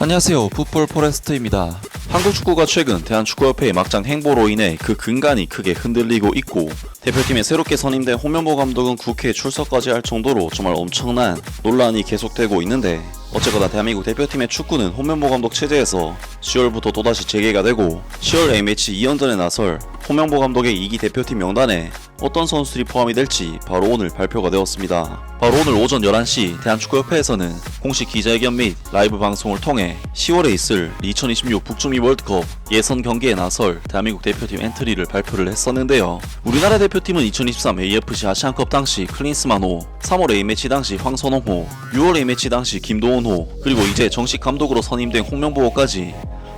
안녕하세요, 풋볼 포레스트입니다. 한국 축구가 최근 대한축구협회의 막장 행보로 인해 그 근간이 크게 흔들리고 있고, 대표팀에 새롭게 선임된 홍명보 감독은 국회에 출석까지 할 정도로 정말 엄청난 논란이 계속되고 있는데, 어쨌거나 대한민국 대표팀의 축구는 홍명보 감독 체제에서 10월부터 또다시 재개가 되고, 10월 A매치 2연전에 나설 홍명보 감독의 2기 대표팀 명단에 어떤 선수들이 포함이 될지 바로 오늘 발표가 되었습니다. 바로 오늘 오전 11시 대한축구협회에서는 공식 기자회견 및 라이브 방송을 통해 10월에 있을 2026 북중미 월드컵 예선 경기에 나설 대한민국 대표팀 엔트리를 발표를 했었는데요. 우리나라 대표팀은 2023 AFC 아시안컵 당시 클린스만호, 3월 A매치 당시 황선홍호, 6월 A매치 당시 김도훈호, 그리고 이제 정식 감독으로 선임된 홍명보호까지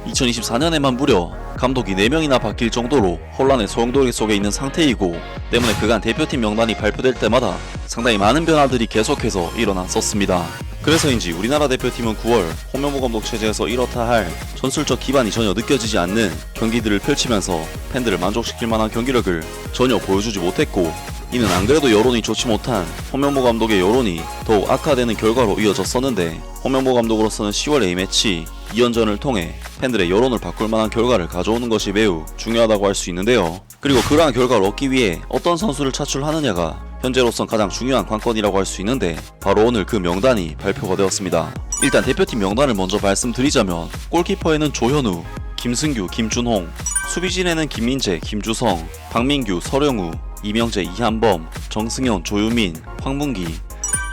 2024년에만 무려 감독이 4명이나 바뀔 정도로 혼란의 소용돌이 속에 있는 상태이고, 때문에 그간 대표팀 명단이 발표될 때마다 상당히 많은 변화들이 계속해서 일어났었습니다. 그래서인지 우리나라 대표팀은 9월 홍명보 감독 체제에서 이렇다 할 전술적 기반이 전혀 느껴지지 않는 경기들을 펼치면서 팬들을 만족시킬 만한 경기력을 전혀 보여주지 못했고, 이는 안 그래도 여론이 좋지 못한 홍명보 감독의 여론이 더욱 악화되는 결과로 이어졌었는데, 홍명보 감독으로서는 10월 A매치 2연전을 통해 팬들의 여론을 바꿀 만한 결과를 가져오는 것이 매우 중요하다고 할 수 있는데요. 그리고 그러한 결과를 얻기 위해 어떤 선수를 차출하느냐가 현재로선 가장 중요한 관건이라고 할 수 있는데, 바로 오늘 그 명단이 발표가 되었습니다. 일단 대표팀 명단을 먼저 말씀드리자면, 골키퍼에는 조현우, 김승규, 김준홍, 수비진에는 김민재, 김주성, 박민규, 서령우, 이명재, 이한범, 정승현, 조유민, 황문기,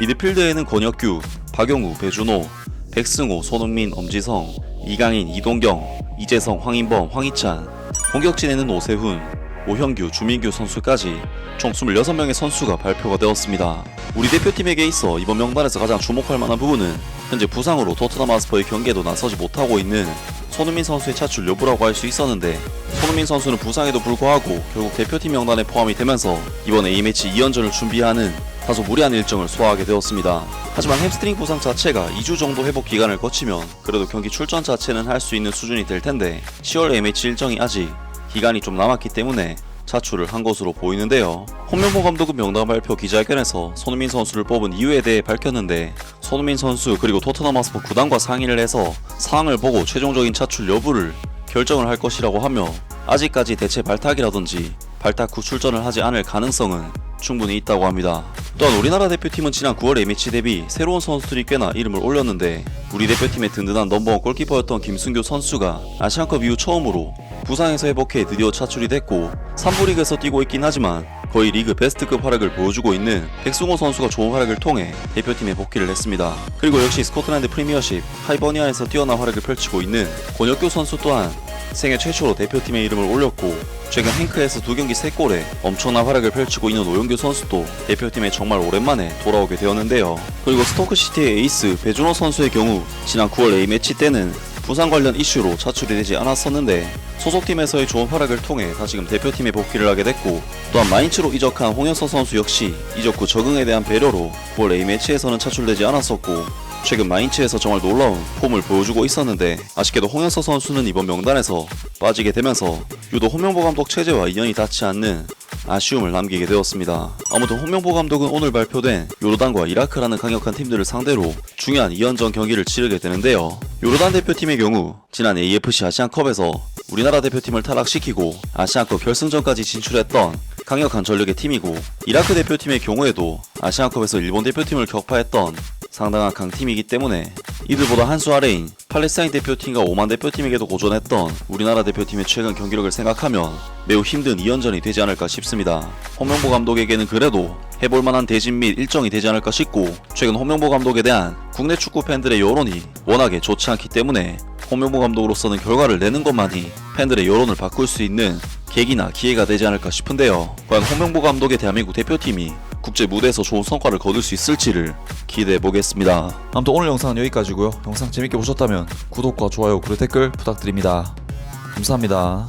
미드필드에는 권혁규, 박용우, 배준호, 백승호, 손흥민, 엄지성, 이강인, 이동경, 이재성, 황인범, 황희찬, 공격진에는 오세훈, 오형규, 주민규 선수까지 총 26명의 선수가 발표가 되었습니다. 우리 대표팀에게 있어 이번 명단에서 가장 주목할 만한 부분은 현재 부상으로 토트넘 하스퍼의 경기에도 나서지 못하고 있는 손흥민 선수의 차출 여부라고 할 수 있었는데, 손흥민 선수는 부상에도 불구하고 결국 대표팀 명단에 포함이 되면서 이번 A매치 2연전을 준비하는 다소 무리한 일정을 소화하게 되었습니다. 하지만 햄스트링 부상 자체가 2주 정도 회복 기간을 거치면 그래도 경기 출전 자체는 할 수 있는 수준이 될 텐데, 10월 A매치 일정이 아직 기간이 좀 남았기 때문에 차출을 한 것으로 보이는데요. 홍명보 감독은 명단 발표 기자회견에서 손흥민 선수를 뽑은 이유에 대해 밝혔는데, 손흥민 선수 그리고 토트넘 하스퍼 구단과 상의를 해서 상황을 보고 최종적인 차출 여부를 결정을 할 것이라고 하며, 아직까지 대체 발탁이라든지 발탁 후 출전을 하지 않을 가능성은 충분히 있다고 합니다. 또한 우리나라 대표팀은 지난 9월 A매치 대비 새로운 선수들이 꽤나 이름을 올렸는데, 우리 대표팀의 든든한 넘버원 골키퍼였던 김승규 선수가 아시안컵 이후 처음으로 부상에서 회복해 드디어 차출이 됐고, 3부 리그에서 뛰고 있긴 하지만 거의 리그 베스트급 활약을 보여주고 있는 백승호 선수가 좋은 활약을 통해 대표팀에 복귀를 했습니다. 그리고 역시 스코틀랜드 프리미어십 하이버니아에서 뛰어난 활약을 펼치고 있는 권혁규 선수 또한 생애 최초로 대표팀에 이름을 올렸고, 최근 행크에서 2경기 3골에 엄청난 활약을 펼치고 있는 오영규 선수도 대표팀에 정말 오랜만에 돌아오게 되었는데요. 그리고 스토크시티의 에이스 배준호 선수의 경우 지난 9월 A매치 때는 부상 관련 이슈로 차출이 되지 않았었는데, 소속팀에서의 좋은 활약을 통해 다시금 대표팀에 복귀를 하게 됐고, 또한 마인츠로 이적한 홍현서 선수 역시 이적 후 적응에 대한 배려로 9월 A매치에서는 차출되지 않았었고, 최근 마인츠에서 정말 놀라운 폼을 보여주고 있었는데, 아쉽게도 홍현서 선수는 이번 명단에서 빠지게 되면서 유독 홍명보 감독 체제와 인연이 닿지 않는 아쉬움을 남기게 되었습니다. 아무튼 홍명보 감독은 오늘 발표된 요르단과 이라크라는 강력한 팀들을 상대로 중요한 2연전 경기를 치르게 되는데요. 요르단 대표팀의 경우 지난 AFC 아시안컵에서 우리나라 대표팀을 타락시키고 아시안컵 결승전까지 진출했던 강력한 전력의 팀이고, 이라크 대표팀의 경우에도 아시안컵에서 일본 대표팀을 격파했던 상당한 강팀이기 때문에 이들보다 한 수 아래인 팔레스타인 대표팀과 오만 대표팀에게도 고전했던 우리나라 대표팀의 최근 경기력을 생각하면 매우 힘든 2연전이 되지 않을까 싶습니다. 홍명보 감독에게는 그래도 해볼만한 대진 및 일정이 되지 않을까 싶고, 최근 홍명보 감독에 대한 국내 축구 팬들의 여론이 워낙에 좋지 않기 때문에 홍명보 감독으로서는 결과를 내는 것만이 팬들의 여론을 바꿀 수 있는 계기나 기회가 되지 않을까 싶은데요. 과연 홍명보 감독의 대한민국 대표팀이 국제 무대에서 좋은 성과를 거둘 수 있을지를 기대해 보겠습니다. 아무튼 오늘 영상은 여기까지고요. 영상 재밌게 보셨다면 구독과 좋아요 그리고 댓글 부탁드립니다. 감사합니다.